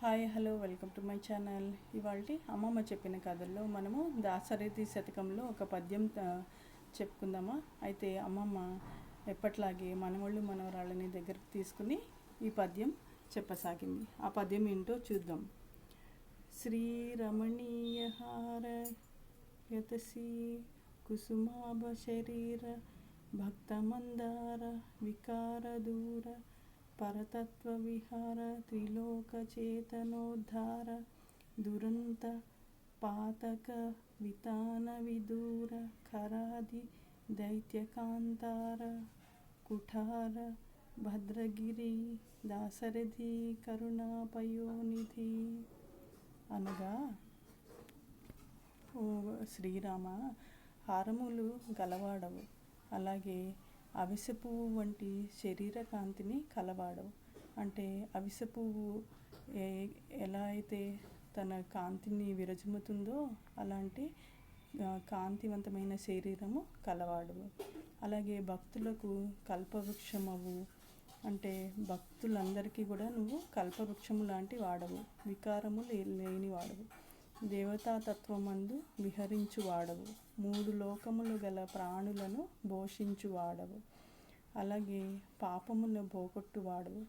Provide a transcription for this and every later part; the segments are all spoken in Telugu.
Hi hello welcome to my channel. ఇవాళ అమ్మమ్మ చెప్పిన కథల్లో మనము దాశరథి శతకంలో ఒక పద్యం చెప్పుకుందామా. అయితే అమ్మమ్మ ఎప్పట్లాగే మనవాళ్ళు మనవరాళ్ళని దగ్గరకు తీసుకుని ఈ పద్యం చెప్పసాగింది. ఆ పద్యం ఏంటో చూద్దాం. శ్రీరమణీయహార యతసి కుసుమాభ శరీర భక్తమందార వికారదూర పరతత్వ విహార త్రిలోక చేతనోద్ధార దురంత పాతక వితాన విదూర ఖరాది దైత్యకాంతార కుఠార భద్రగిరి దాశరథి కరుణాపయోనిధి. అనగా, ఓ శ్రీరామ, హారములు గలవాడవు, అలాగే అవిసె పువ్వు వంటి శరీర కాంతిని కలవాడవు. అంటే అవిసె పువ్వు ఎలా అయితే తన కాంతిని విరజిమ్ముతుందో అలాంటి కాంతివంతమైన శరీరము కలవాడవు. అలాగే భక్తులకు కల్పవృక్షమవు, అంటే భక్తులందరికీ కూడా నువ్వు కల్పవృక్షము లాంటి వాడవు. వికారము లేని వాడవు. దేవతాతత్వమందు విహరించు వాడవు. 3 లోకములు గల ప్రాణులను పోషించు వాడవు. అలాగే పాపమును పోగొట్టు వాడవు.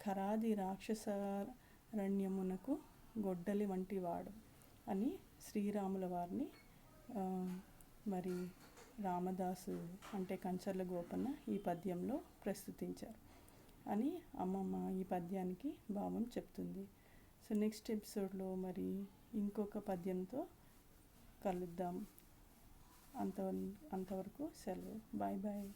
ఖరాది రాక్షసారణ్యమునకు గొడ్డలి వంటి వాడు అని శ్రీరాముల వారిని మరి రామదాసు అంటే కంచర్ల గోపన్న ఈ పద్యంలో ప్రస్తుతించారు అని అమ్మమ్మ ఈ పద్యానికి భావం చెప్తుంది. సో నెక్స్ట్ ఎపిసోడ్లో మరి ఇంకొక పద్యంతో కలుద్దాం. అంతవరకు సెలవు. Bye bye.